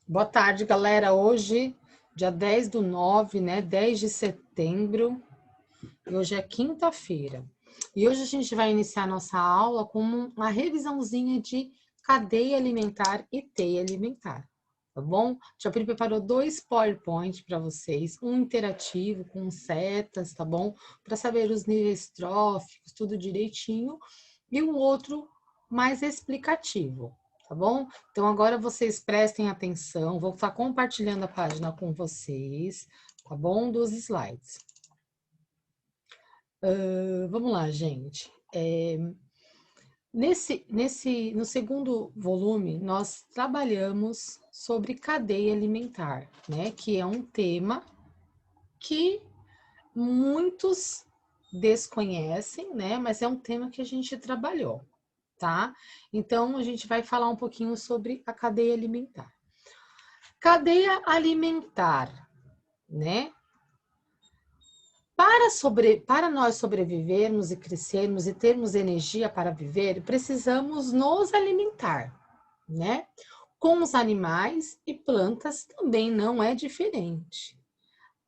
Boa tarde, galera. Hoje, dia 10/9, né? 10 de setembro. E hoje é quinta-feira. E hoje a gente vai iniciar nossa aula com uma revisãozinha de cadeia alimentar e teia alimentar. Tá bom? Já preparou 2 PowerPoint para vocês, um interativo com setas, tá bom? Para saber os níveis tróficos, tudo direitinho, e um outro mais explicativo, tá bom? Então agora vocês prestem atenção, vou estar compartilhando a página com vocês, tá bom? Dos slides. Vamos lá, gente. No segundo volume, nós trabalhamos sobre cadeia alimentar, né? Que é um tema que muitos desconhecem, né? Mas é um tema que a gente trabalhou, tá? Então, a gente vai falar um pouquinho sobre a cadeia alimentar. Cadeia alimentar, né? Para nós sobrevivermos e crescermos e termos energia para viver, precisamos nos alimentar, né? Com os animais e plantas também não é diferente.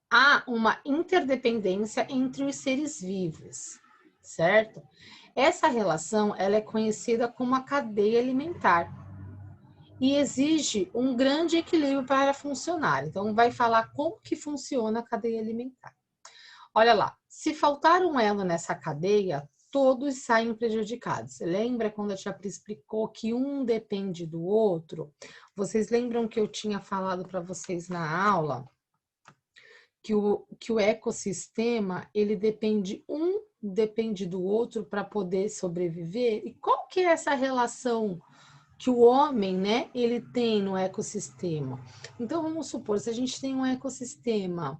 Há uma interdependência entre os seres vivos, certo? Essa relação ela é conhecida como a cadeia alimentar e exige um grande equilíbrio para funcionar. Então, vai falar como que funciona a cadeia alimentar. Olha lá, se faltar um elo nessa cadeia, todos saem prejudicados. Você lembra quando a tia Pri explicou que um depende do outro? Vocês lembram que eu tinha falado para vocês na aula que o ecossistema, ele depende do outro para poder sobreviver? E qual que é essa relação que o homem, né, ele tem no ecossistema? Então, vamos supor, se a gente tem um ecossistema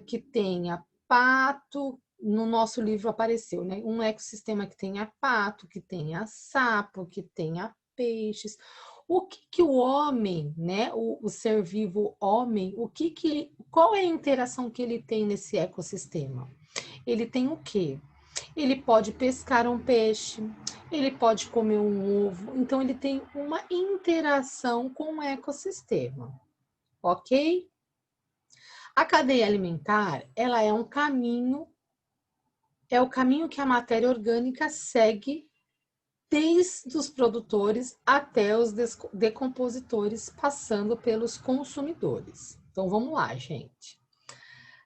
que tenha pato, no nosso livro apareceu, né, um ecossistema que tenha pato, que tenha sapo, que tenha peixes. O que que o homem, né, o ser vivo homem, qual é a interação que ele tem nesse ecossistema? Ele tem o quê? Ele pode pescar um peixe, ele pode comer um ovo, então ele tem uma interação com o ecossistema, ok? A cadeia alimentar, ela é o caminho que a matéria orgânica segue desde os produtores até os decompositores, passando pelos consumidores. Então vamos lá, gente.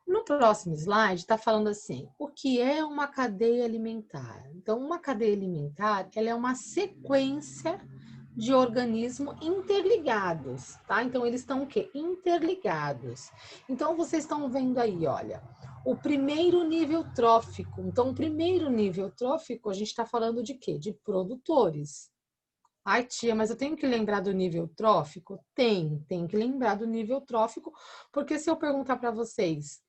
No próximo slide está falando assim, o que é uma cadeia alimentar? Então, uma cadeia alimentar, ela é uma sequência de organismos interligados, tá? Então, eles estão o quê? Interligados. Então, vocês estão vendo aí, olha, o primeiro nível trófico. Então, o primeiro nível trófico, a gente está falando de quê? De produtores. Ai, tia, mas eu tenho que lembrar do nível trófico? Tem que lembrar do nível trófico, porque se eu perguntar para vocês,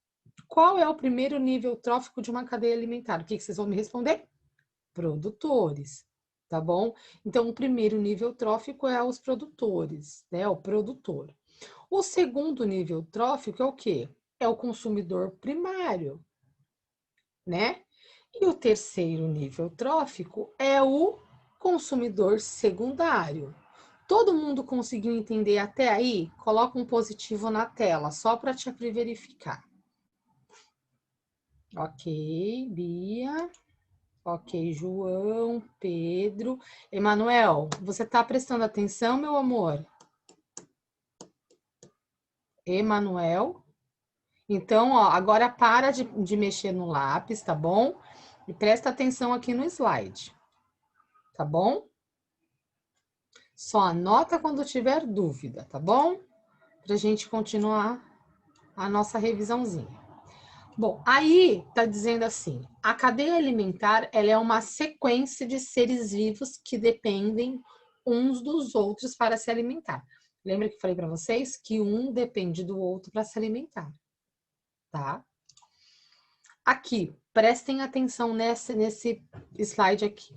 qual é o primeiro nível trófico de uma cadeia alimentar? O que vocês vão me responder? Produtores, tá bom? Então, o primeiro nível trófico é os produtores, né? O produtor. O segundo nível trófico é o quê? É o consumidor primário, né? E o terceiro nível trófico é o consumidor secundário. Todo mundo conseguiu entender até aí? Coloca um positivo na tela, só para te verificar. Ok, Bia. Ok, João, Pedro. Emanuel, você está prestando atenção, meu amor? Emanuel. Então, ó, agora para de mexer no lápis, tá bom? E presta atenção aqui no slide, tá bom? Só anota quando tiver dúvida, tá bom? Para a gente continuar a nossa revisãozinha. Bom, aí está dizendo assim, a cadeia alimentar ela é uma sequência de seres vivos que dependem uns dos outros para se alimentar. Lembra que falei para vocês que um depende do outro para se alimentar, tá? Aqui, prestem atenção nesse slide aqui.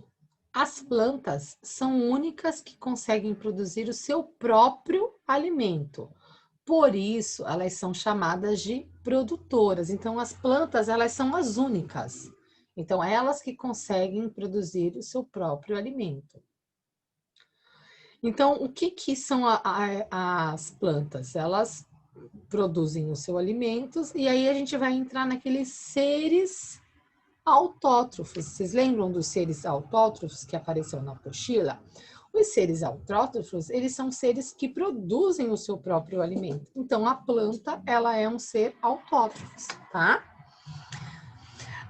As plantas são únicas que conseguem produzir o seu próprio alimento. Por isso, elas são chamadas de produtoras. Então, as plantas, elas são as únicas. Então, elas que conseguem produzir o seu próprio alimento. Então, o que que são as plantas? Elas produzem os seus alimentos e aí a gente vai entrar naqueles seres autótrofos. Vocês lembram dos seres autótrofos que apareceu na apostila? Os seres autótrofos, eles são seres que produzem o seu próprio alimento. Então, a planta, ela é um ser autótrofo, tá?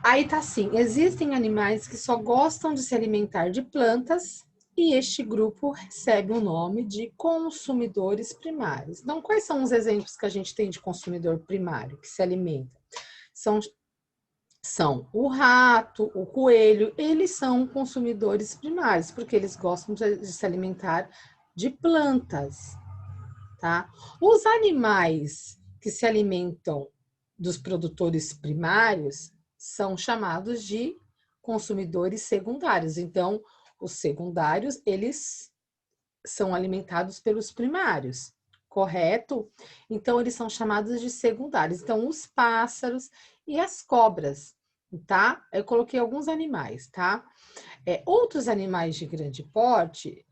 Aí tá assim, existem animais que só gostam de se alimentar de plantas e este grupo recebe o nome de consumidores primários. Então, quais são os exemplos que a gente tem de consumidor primário que se alimenta? São o rato, o coelho, eles são consumidores primários, porque eles gostam de se alimentar de plantas, tá? Os animais que se alimentam dos produtores primários são chamados de consumidores secundários. Então, os secundários, eles são alimentados pelos primários, correto? Então, eles são chamados de secundários. Então, os pássaros e as cobras, tá? Eu coloquei alguns animais, tá? Outros animais de grande porte,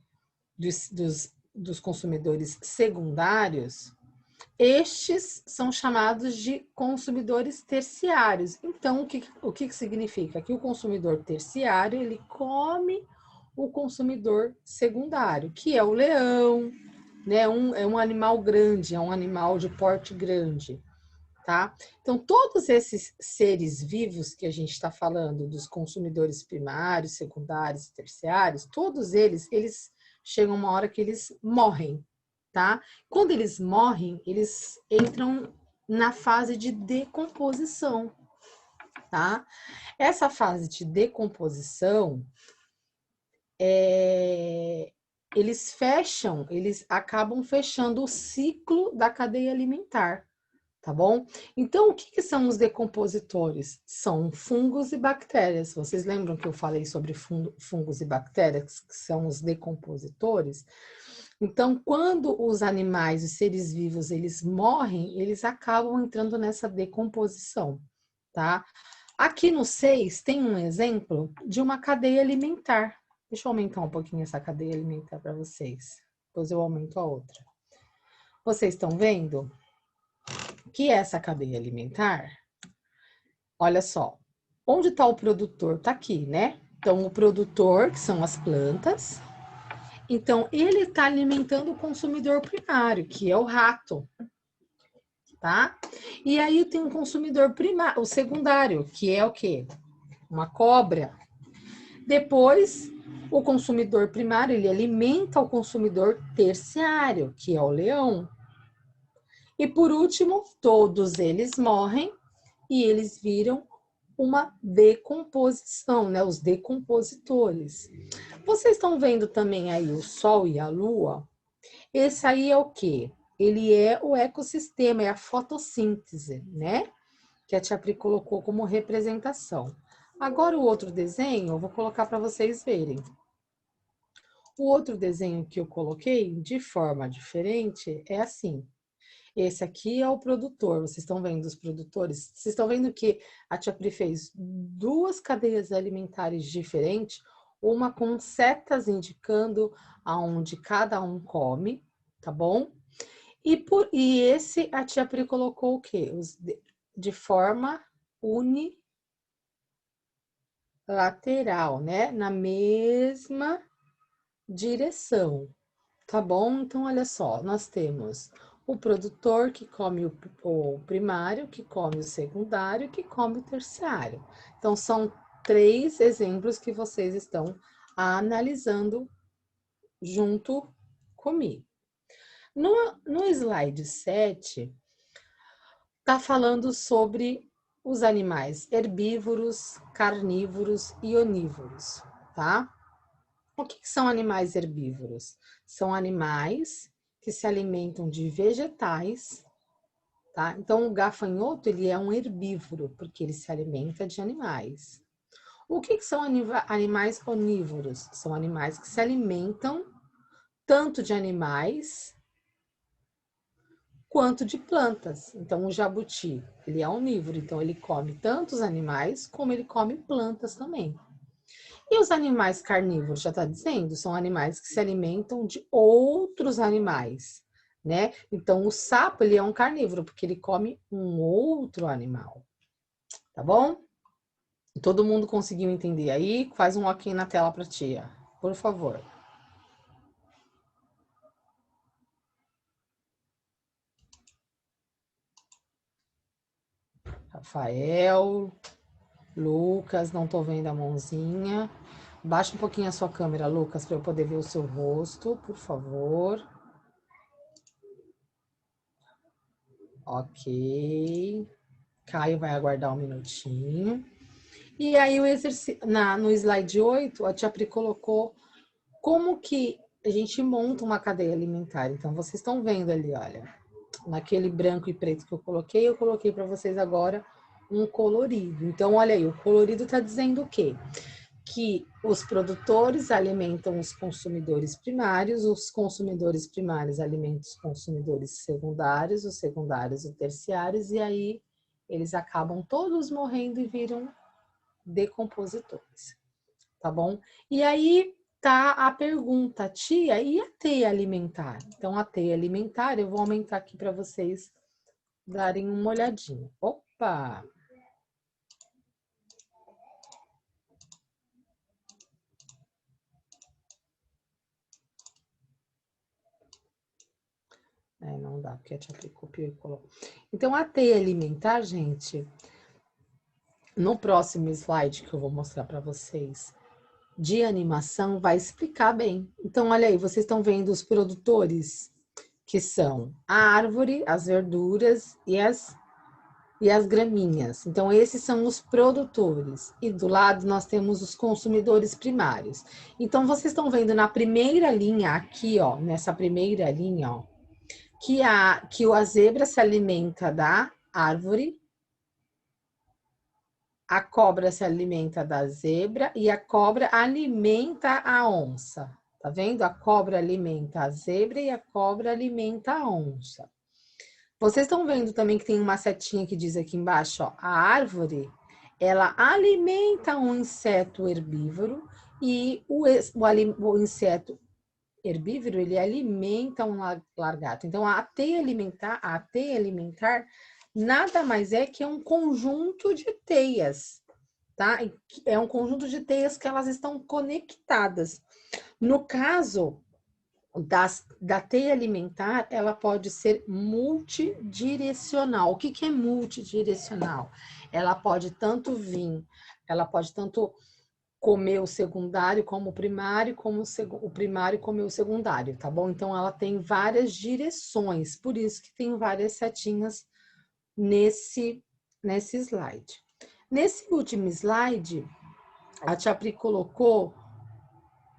dos consumidores secundários, estes são chamados de consumidores terciários. Então, o que significa? Que o consumidor terciário, ele come o consumidor secundário, que é o leão, né? É um animal grande, é um animal de porte grande, tá? Então, todos esses seres vivos que a gente está falando, dos consumidores primários, secundários e terciários, todos eles chegam uma hora que eles morrem, tá? Quando eles morrem, eles entram na fase de decomposição, tá? Essa fase de decomposição, eles acabam fechando o ciclo da cadeia alimentar, tá bom? Então, o que que são os decompositores? São fungos e bactérias. Vocês lembram que eu falei sobre fungos e bactérias, que são os decompositores? Então, quando os animais, os seres vivos, eles morrem, eles acabam entrando nessa decomposição, tá? Aqui no 6 tem um exemplo de uma cadeia alimentar. Deixa eu aumentar um pouquinho essa cadeia alimentar para vocês. Depois eu aumento a outra. Vocês estão vendo que essa cadeia alimentar, olha só, onde está o produtor? Está aqui, né? Então, o produtor, que são as plantas, então ele está alimentando o consumidor primário, que é o rato, tá? E aí tem um consumidor primário, o secundário, que é o quê? Uma cobra. Depois, o consumidor primário, ele alimenta o consumidor terciário, que é o leão. E por último, todos eles morrem e eles viram uma decomposição, né? Os decompositores. Vocês estão vendo também aí o Sol e a Lua? Esse aí é o quê? Ele é o ecossistema, é a fotossíntese, né? Que a Tia Pri colocou como representação. Agora o outro desenho, eu vou colocar para vocês verem. O outro desenho que eu coloquei, de forma diferente, é assim. Esse aqui é o produtor, vocês estão vendo os produtores? Vocês estão vendo que a Tia Pri fez duas cadeias alimentares diferentes, uma com setas indicando aonde cada um come, tá bom? E esse a Tia Pri colocou o quê? De forma unilateral, né? Na mesma direção. Tá bom? Então, olha só, nós temos o produtor que come o primário, que come o secundário, que come o terciário. Então, são 3 exemplos que vocês estão analisando junto comigo. No slide 7, está falando sobre os animais herbívoros, carnívoros e onívoros, tá? O que são animais herbívoros? São animais que se alimentam de vegetais, tá? Então, o gafanhoto, ele é um herbívoro, porque ele se alimenta de animais. O que são animais onívoros? São animais que se alimentam tanto de animais quanto de plantas. Então, o jabuti, ele é onívoro, então ele come tanto os animais como ele come plantas também. E os animais carnívoros, já está dizendo, são animais que se alimentam de outros animais, né? Então, o sapo, ele é um carnívoro, porque ele come um outro animal, tá bom? Todo mundo conseguiu entender aí? Faz um ok na tela para tia, por favor. Rafael, Lucas, não tô vendo a mãozinha. Baixa um pouquinho a sua câmera, Lucas, para eu poder ver o seu rosto, por favor. Ok. Caio vai aguardar um minutinho. E aí, o exercício no slide 8, a tia Pri colocou como que a gente monta uma cadeia alimentar. Então, vocês estão vendo ali, olha, naquele branco e preto que eu coloquei para vocês agora um colorido. Então, olha aí, o colorido está dizendo o quê? Que os produtores alimentam os consumidores primários, os consumidores primários alimentam os consumidores secundários, os secundários os terciários, e aí eles acabam todos morrendo e viram decompositores, tá bom? E aí tá a pergunta, tia, e a teia alimentar? Então, a teia alimentar, eu vou aumentar aqui para vocês darem uma olhadinha. Opa! Não dá, porque a tia copiou e colocou. Então, a teia alimentar, gente, no próximo slide que eu vou mostrar para vocês, de animação, vai explicar bem. Então, olha aí, vocês estão vendo os produtores, que são a árvore, as verduras e as gramíneas. Então, esses são os produtores. E do lado nós temos os consumidores primários. Então, vocês estão vendo na primeira linha aqui, ó, nessa primeira linha, ó, que a zebra se alimenta da árvore, a cobra se alimenta da zebra e a cobra alimenta a onça. Tá vendo? A cobra alimenta a zebra e a cobra alimenta a onça. Vocês estão vendo também que tem uma setinha que diz aqui embaixo, ó, a árvore, ela alimenta um inseto herbívoro e o inseto herbívoro, ele alimenta um lagarto. Então, a teia alimentar nada mais é que um conjunto de teias, tá? É um conjunto de teias que elas estão conectadas. No caso da teia alimentar, ela pode ser multidirecional. O que é multidirecional? Ela pode tanto comer o secundário como o primário, como o primário comer o secundário, tá bom? Então, ela tem várias direções, por isso que tem várias setinhas nesse slide. Nesse último slide, a tia Pri colocou,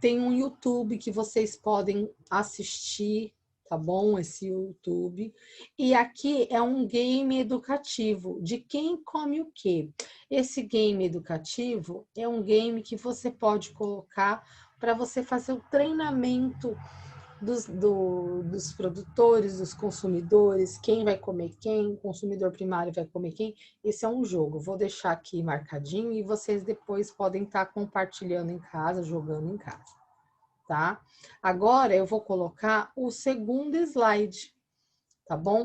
tem um YouTube que vocês podem assistir, tá bom? Esse YouTube. E aqui é um game educativo de quem come o quê. Esse game educativo é um game que você pode colocar para você fazer o treinamento dos produtores, dos consumidores, quem vai comer quem, o consumidor primário vai comer quem. Esse é um jogo. Vou deixar aqui marcadinho e vocês depois podem estar compartilhando em casa, jogando em casa, tá? Agora eu vou colocar o segundo slide, tá bom?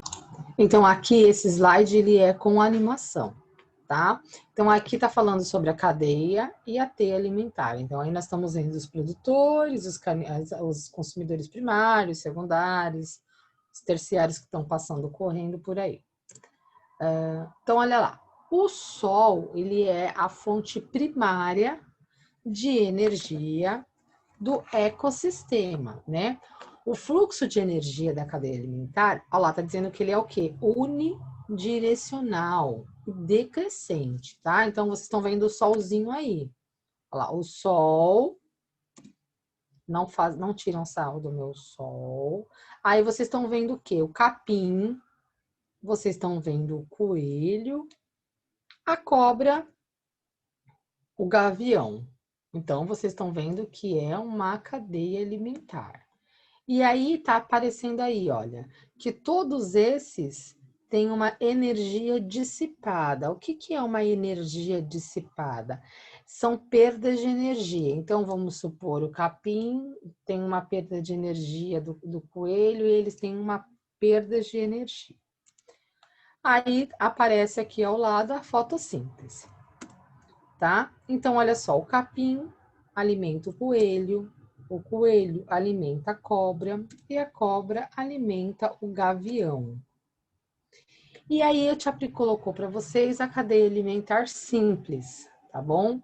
Então aqui esse slide ele é com animação, tá? Então aqui tá falando sobre a cadeia e a teia alimentar. Então aí nós estamos vendo os produtores, os consumidores primários, secundários, os terciários que estão passando, correndo por aí. Então olha lá, o sol ele é a fonte primária de energia do ecossistema, né? O fluxo de energia da cadeia alimentar, olha lá, tá dizendo que ele é o quê? Unidirecional, decrescente, tá? Então, vocês estão vendo o solzinho aí. Olha lá, o sol, não tiram sarro do meu sol. Aí, vocês estão vendo o quê? O capim, vocês estão vendo o coelho, a cobra, o gavião. Então, vocês estão vendo que é uma cadeia alimentar. E aí tá aparecendo aí, olha, que todos esses têm uma energia dissipada. O que é uma energia dissipada? são perdas de energia. Então, vamos supor, o capim tem uma perda de energia do coelho e eles têm uma perda de energia. Aí aparece aqui ao lado a fotossíntese, tá? Então, olha só, o capim alimenta o coelho alimenta a cobra e a cobra alimenta o gavião. E aí a Tia Pri colocou para vocês a cadeia alimentar simples, tá bom?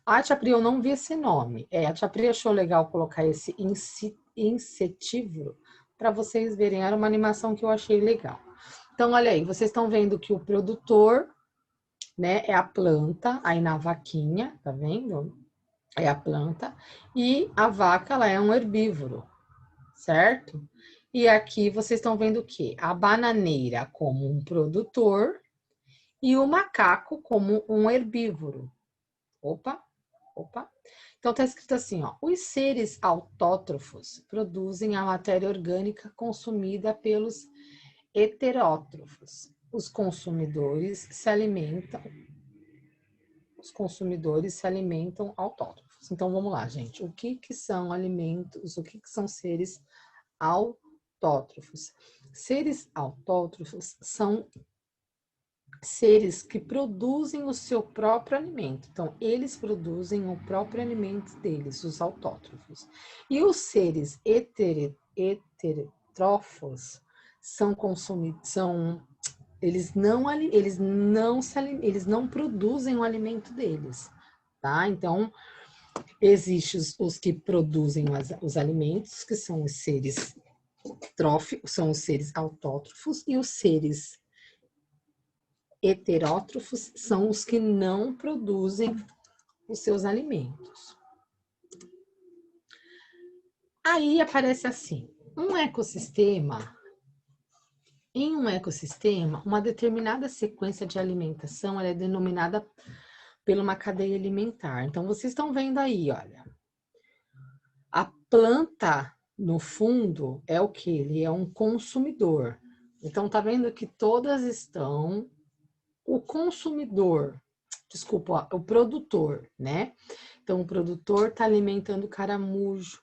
A Tia Pri, eu não vi esse nome. A Tia Pri achou legal colocar esse insetívoro para vocês verem. Era uma animação que eu achei legal. Então, olha aí, vocês estão vendo que o produtor, né, é a planta, aí na vaquinha, tá vendo? É a planta. E a vaca, ela é um herbívoro, certo? E aqui vocês estão vendo o quê? A bananeira como um produtor e o macaco como um herbívoro. Opa. Então tá escrito assim, ó: os seres autótrofos produzem a matéria orgânica consumida pelos heterótrofos. Os consumidores se alimentam autótrofos. Então vamos lá, gente. O que são alimentos? O que são seres autótrofos? Seres autótrofos são seres que produzem o seu próprio alimento. Então, eles produzem o próprio alimento deles, os autótrofos. E os seres heterótrofos são consumidos, eles não produzem o alimento deles, tá? Então, existem os que produzem os alimentos, que são os seres tróficos, são os seres autótrofos, e os seres heterótrofos são os que não produzem os seus alimentos. Aí aparece assim, em um ecossistema, uma determinada sequência de alimentação ela é denominada por uma cadeia alimentar. Então, vocês estão vendo aí, olha, a planta, no fundo, é o que? Ele é um consumidor. Então, tá vendo que todas estão... O consumidor, desculpa, o produtor, né? Então, o produtor está alimentando o caramujo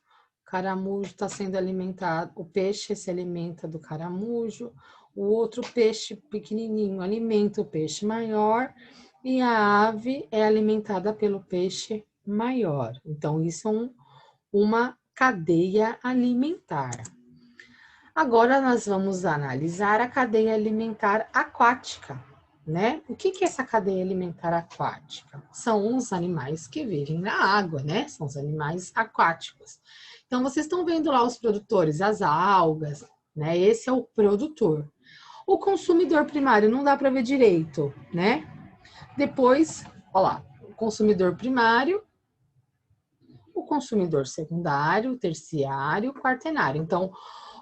está sendo alimentado, o peixe se alimenta do caramujo, o outro peixe pequenininho alimenta o peixe maior e a ave é alimentada pelo peixe maior. Então, isso é uma cadeia alimentar. Agora, nós vamos analisar a cadeia alimentar aquática, né? O que é essa cadeia alimentar aquática? São os animais que vivem na água, né? São os animais aquáticos. Então, vocês estão vendo lá os produtores, as algas, né? Esse é o produtor. O consumidor primário não dá para ver direito, né? Depois, ó lá, o consumidor primário, o consumidor secundário, terciário, quaternário. Então,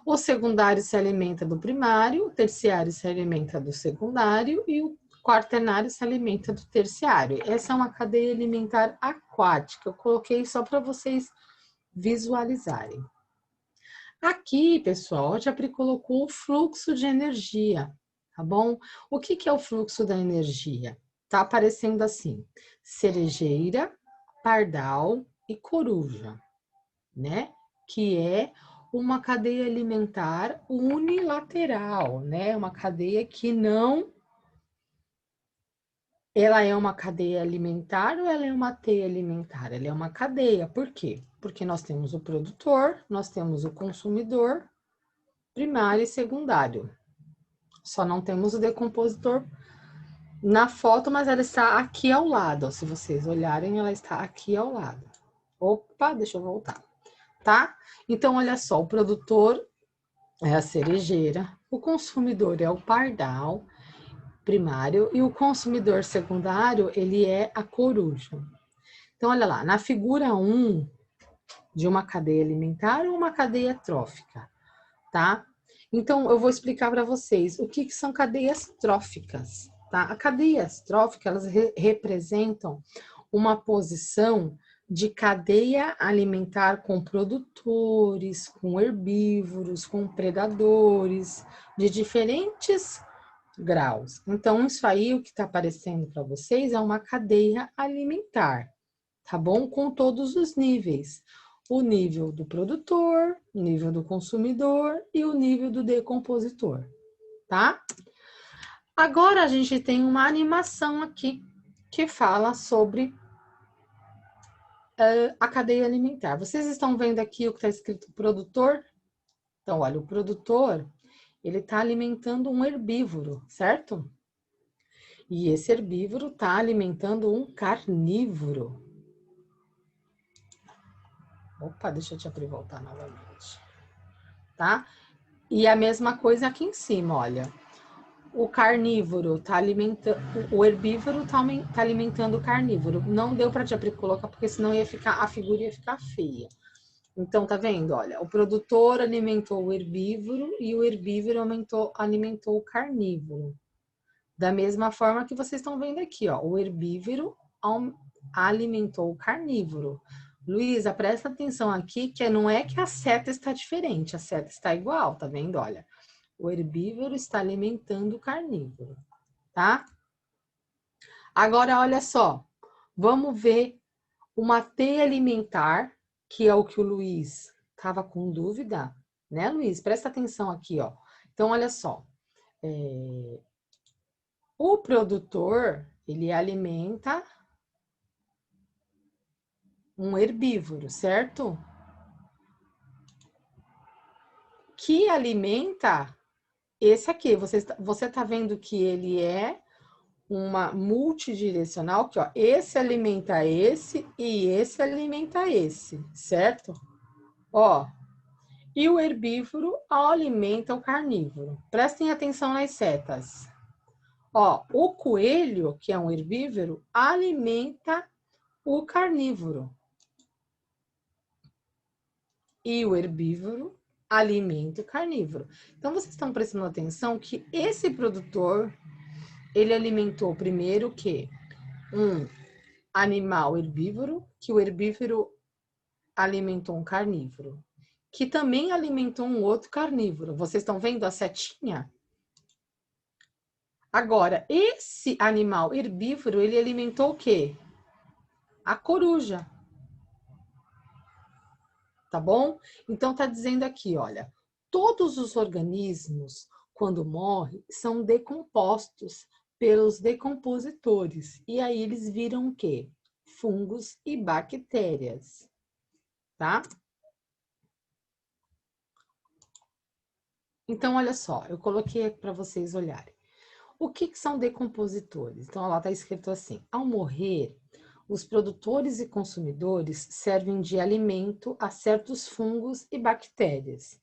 o secundário se alimenta do primário, o terciário se alimenta do secundário e o quaternário se alimenta do terciário. Essa é uma cadeia alimentar aquática. Eu coloquei só para vocês visualizarem. Aqui, pessoal, a Tia Pri colocou o fluxo de energia, tá bom? O que é o fluxo da energia? Tá aparecendo assim: cerejeira, pardal e coruja, né? Que é uma cadeia alimentar unilateral, né? Uma cadeia que não... Ela é uma cadeia alimentar ou ela é uma teia alimentar? Ela é uma cadeia. Por quê? Porque nós temos o produtor, nós temos o consumidor primário e secundário. Só não temos o decompositor na foto, mas ela está aqui ao lado. Se vocês olharem, ela está aqui ao lado. Opa, deixa eu voltar. Tá? Então, olha só, o produtor é a cerejeira, o consumidor é o pardal primário e o consumidor secundário, ele é a coruja. Então, olha lá, na figura 1 de uma cadeia alimentar ou uma cadeia trófica, tá? Então, eu vou explicar para vocês o que são cadeias tróficas, tá? As cadeias tróficas, elas representam uma posição de cadeia alimentar com produtores, com herbívoros, com predadores, de diferentes graus. Então, isso aí, o que está aparecendo para vocês é uma cadeia alimentar, tá bom? Com todos os níveis. O nível do produtor, o nível do consumidor e o nível do decompositor, tá? Agora a gente tem uma animação aqui que fala sobre a cadeia alimentar. Vocês estão vendo aqui o que está escrito produtor? Então, olha, o produtor, ele está alimentando um herbívoro, certo? E esse herbívoro está alimentando um carnívoro. Opa, deixa eu te abrir e voltar novamente. Tá? E a mesma coisa aqui em cima, olha. O carnívoro está alimentando, o herbívoro está alimentando o carnívoro. Não deu para te abrir e colocar, porque senão ia ficar, a figura ia ficar feia. Então, tá vendo? Olha, o produtor alimentou o herbívoro e o herbívoro alimentou o carnívoro. Da mesma forma que vocês estão vendo aqui, ó, o herbívoro alimentou o carnívoro. Luísa, presta atenção aqui, que não é que a seta está diferente, a seta está igual, tá vendo? Olha, o herbívoro está alimentando o carnívoro, tá? Agora, olha só, vamos ver uma teia alimentar, que é o que o Luiz estava com dúvida, né, Luiz? Presta atenção aqui, ó. Então, olha só, o produtor, ele alimenta um herbívoro, certo? Que alimenta esse aqui. Você tá vendo que ele é uma multidirecional, que ó, esse alimenta esse e esse alimenta esse, certo? Ó, e o herbívoro alimenta o carnívoro. Prestem atenção nas setas. Ó, o coelho, que é um herbívoro, alimenta o carnívoro. E o herbívoro alimenta o carnívoro. Então, vocês estão prestando atenção que esse produtor, ele alimentou primeiro o quê? Um animal herbívoro, que o herbívoro alimentou um carnívoro, que também alimentou um outro carnívoro. Vocês estão vendo a setinha? Agora, esse animal herbívoro, ele alimentou o quê? A coruja. Tá bom? Então, tá dizendo aqui, olha, todos os organismos, quando morrem, são decompostos pelos decompositores. E aí eles viram o quê? Fungos e bactérias, tá? Então, olha só, eu coloquei para vocês olharem. O que são decompositores? Então, lá está escrito assim: ao morrer, os produtores e consumidores servem de alimento a certos fungos e bactérias.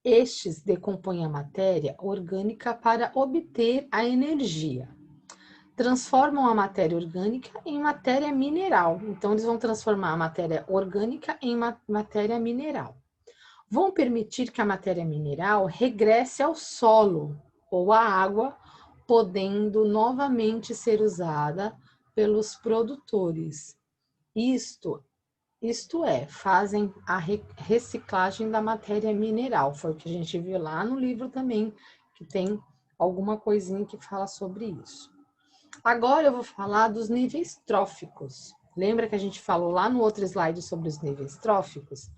Estes decompõem a matéria orgânica para obter a energia. Transformam a matéria orgânica em matéria mineral. Então, eles vão transformar a matéria orgânica em matéria mineral. Vão permitir que a matéria mineral regresse ao solo ou à água, podendo novamente ser usada pelos produtores. Isto é, fazem a reciclagem da matéria mineral. Foi o que a gente viu lá no livro também, que tem alguma coisinha que fala sobre isso. Agora eu vou falar dos níveis tróficos. Lembra que a gente falou lá no outro slide sobre os níveis tróficos?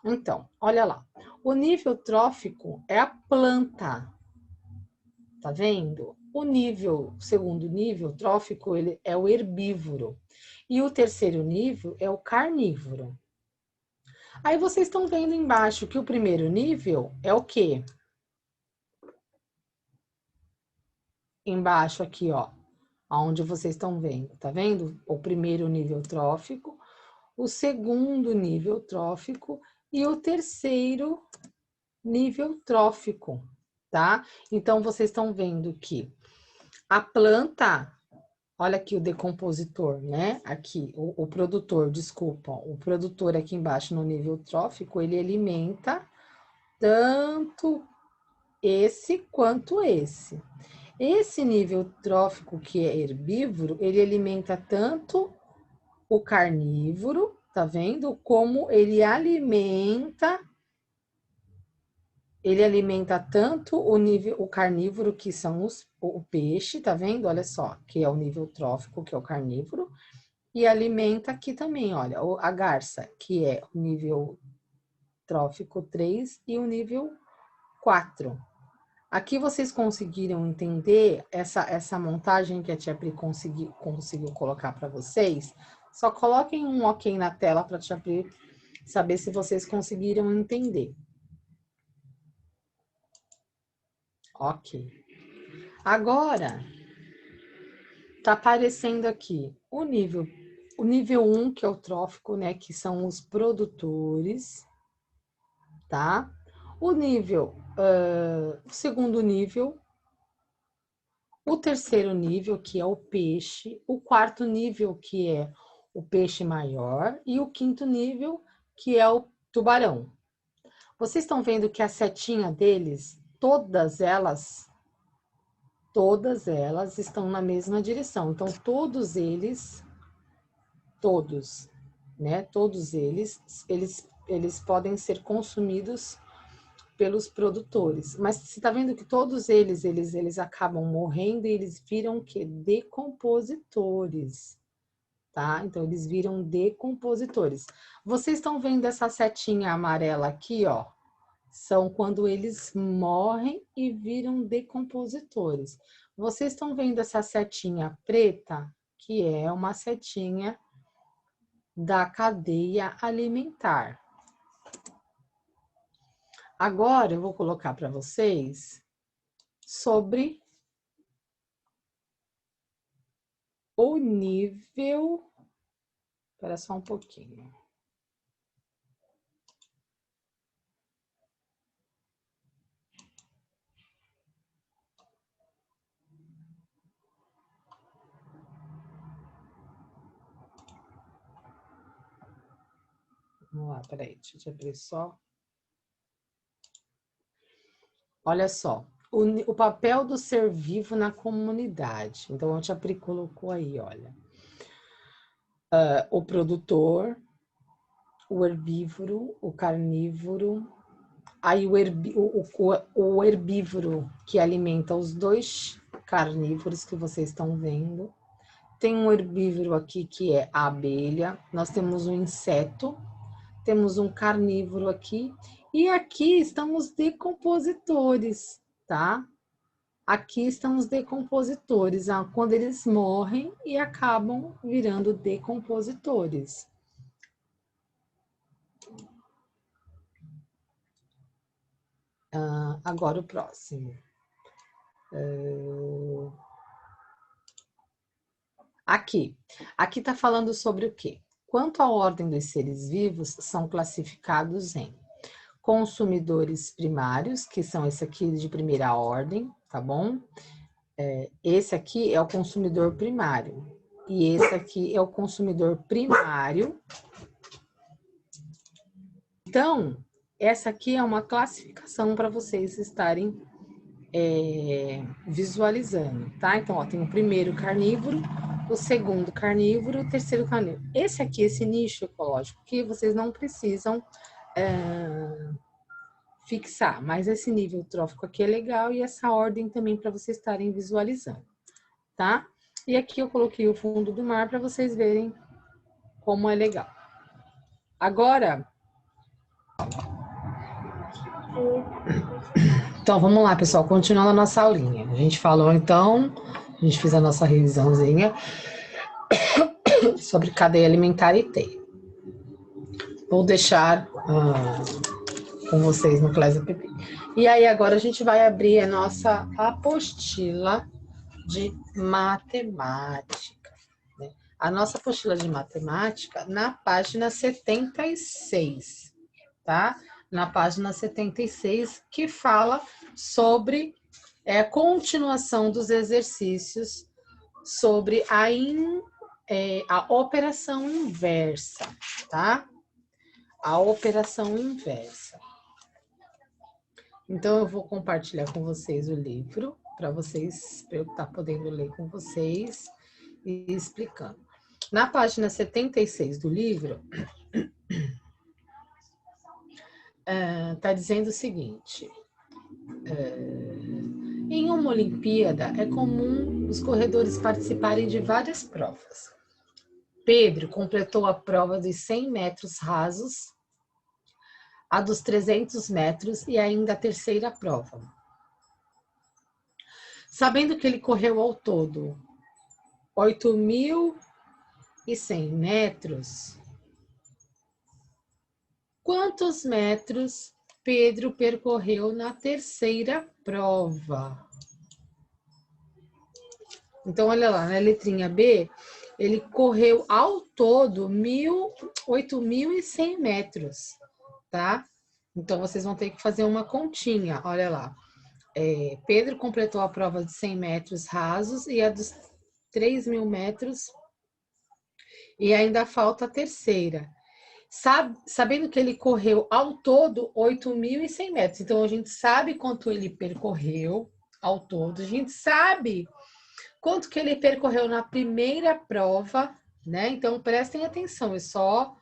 Então, olha lá. O nível trófico é a planta. Tá vendo? O segundo nível trófico, ele é o herbívoro. E o terceiro nível é o carnívoro. Aí vocês estão vendo embaixo que o primeiro nível é o quê? Embaixo aqui, ó, onde vocês estão vendo, tá vendo? O primeiro nível trófico, o segundo nível trófico e o terceiro nível trófico, tá? Então, vocês estão vendo que a planta, olha aqui o decompositor, né? Aqui, o produtor, desculpa, o produtor aqui embaixo no nível trófico, ele alimenta tanto esse quanto esse. Esse nível trófico que é herbívoro, ele alimenta tanto o carnívoro, tá vendo? Como ele alimenta tanto o carnívoro, que são o peixe, tá vendo? Olha só, que é o nível trófico, que é o carnívoro, e alimenta aqui também, olha, a garça, que é o nível trófico 3 e o nível 4. Aqui vocês conseguiram entender essa montagem que a Tia Pri conseguiu colocar para vocês? Só coloquem um ok na tela para a Tia Pri saber se vocês conseguiram entender. Ok. Agora, tá aparecendo aqui o nível 1, que é o trófico, né? Que são os produtores, tá? O segundo nível, o terceiro nível, que é o peixe, o quarto nível, que é o peixe maior, e o quinto nível, que é o tubarão. Vocês estão vendo que a setinha deles, todas elas estão na mesma direção. Então, todos eles, né? Todos eles podem ser consumidos pelos produtores. Mas você está vendo que todos eles acabam morrendo e eles viram que decompositores, tá? Então, eles viram decompositores. Vocês estão vendo essa setinha amarela aqui, ó? São quando eles morrem e viram decompositores. Vocês estão vendo essa setinha preta, que é uma setinha da cadeia alimentar. Agora eu vou colocar para vocês sobre o nível. Espera só um pouquinho. Vamos lá, peraí, deixa eu abrir só. Olha só, o papel do ser vivo na comunidade. Então, a Tia Pri colocou aí, olha. O produtor, o herbívoro, o carnívoro. Aí o herbívoro que alimenta os dois carnívoros que vocês estão vendo. Tem um herbívoro aqui que é a abelha. Nós temos um inseto. Temos um carnívoro aqui. E aqui estão os decompositores, tá? Aqui estão os decompositores, quando eles morrem e acabam virando decompositores. Agora o próximo. Aqui está falando sobre o quê? Quanto à ordem dos seres vivos, são classificados em consumidores primários, que são esse aqui de primeira ordem, tá bom? Esse aqui é o consumidor primário. E esse aqui é o consumidor primário. Então, essa aqui é uma classificação para vocês estarem visualizando, tá? Então, ó, tem o primeiro carnívoro, o segundo carnívoro, o terceiro carnívoro. Esse aqui, esse nicho ecológico, que vocês não precisam fixar, mas esse nível trófico aqui é legal e essa ordem também para vocês estarem visualizando, tá? E aqui eu coloquei o fundo do mar para vocês verem como é legal. Agora... Então, vamos lá, pessoal, continuando a nossa aulinha. A gente falou, então, a gente fez a nossa revisãozinha sobre cadeia alimentar e teia. Vou deixar com vocês no Class App. E aí, agora a gente vai abrir a nossa apostila de matemática. Né? A nossa apostila de matemática na página 76, tá? Na página 76, que fala sobre continuação dos exercícios sobre a operação inversa, tá? A operação inversa. Então, eu vou compartilhar com vocês o livro, para eu estar podendo ler com vocês e explicando. Na página 76 do livro, está dizendo o seguinte: em uma Olimpíada, é comum os corredores participarem de várias provas. Pedro completou a prova dos 100 metros rasos, a dos 300 metros e ainda a terceira prova. Sabendo que ele correu ao todo 8.100 metros, quantos metros Pedro percorreu na terceira prova? Então, olha lá, na letrinha B, ele correu ao todo 8.100 metros, tá? Então, vocês vão ter que fazer uma continha, olha lá. Pedro completou a prova de 100 metros rasos e a dos 3.000 metros, e ainda falta a terceira. Sabendo que ele correu ao todo 8.100 metros, então a gente sabe quanto ele percorreu ao todo, a gente sabe quanto que ele percorreu na primeira prova, né? Então prestem atenção, é só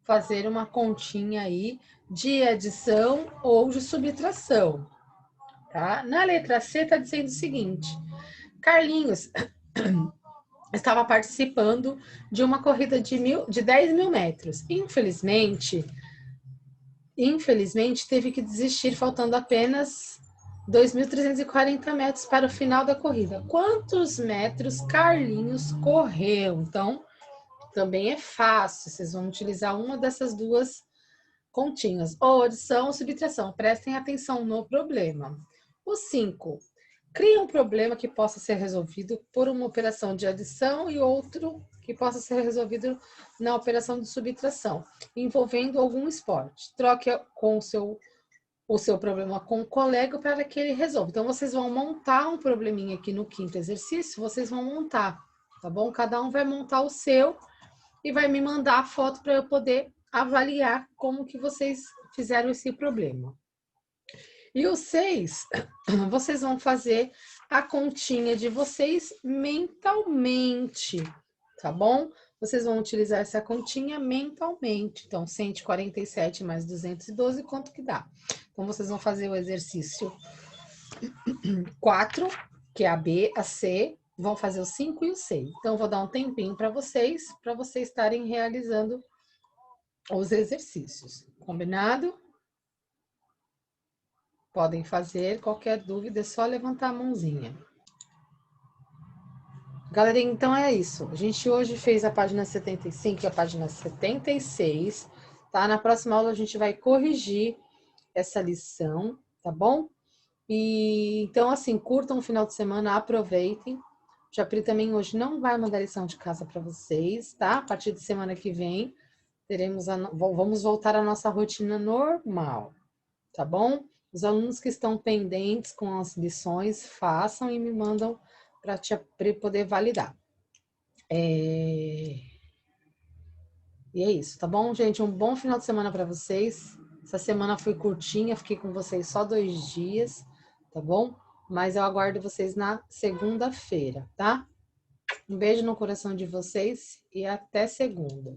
fazer uma continha aí de adição ou de subtração, tá? Na letra C tá dizendo o seguinte: Carlinhos estava participando de uma corrida de 10.000 metros. Infelizmente, teve que desistir, faltando apenas 2.340 metros para o final da corrida. Quantos metros Carlinhos correu? Então, também é fácil. Vocês vão utilizar uma dessas duas continhas, ou adição ou subtração. Prestem atenção no problema. O 5. Cria um problema que possa ser resolvido por uma operação de adição e outro que possa ser resolvido na operação de subtração, envolvendo algum esporte. Troque com o seu problema com o colega para que ele resolva. Então, vocês vão montar um probleminha aqui no quinto exercício, vocês vão montar, tá bom? Cada um vai montar o seu e vai me mandar a foto para eu poder avaliar como que vocês fizeram esse problema. E o 6, vocês vão fazer a continha de vocês mentalmente, tá bom? Vocês vão utilizar essa continha mentalmente. Então, 147 mais 212, quanto que dá? Então, vocês vão fazer o exercício 4, que é a B, a C, vão fazer o 5 e o 6. Então, vou dar um tempinho para vocês estarem realizando os exercícios. Combinado? Podem fazer, qualquer dúvida é só levantar a mãozinha. Galerinha, então é isso. A gente hoje fez a página 75 e a página 76, tá? Na próxima aula a gente vai corrigir essa lição, tá bom? E então, assim, curtam o final de semana, aproveitem. O Japri também hoje não vai mandar lição de casa para vocês, tá? A partir de semana que vem, vamos voltar à nossa rotina normal, tá bom? Os alunos que estão pendentes com as lições, façam e me mandam para poder validar. E é isso, tá bom, gente? Um bom final de semana para vocês. Essa semana foi curtinha, fiquei com vocês só 2 dias, tá bom? Mas eu aguardo vocês na segunda-feira, tá? Um beijo no coração de vocês e até segunda.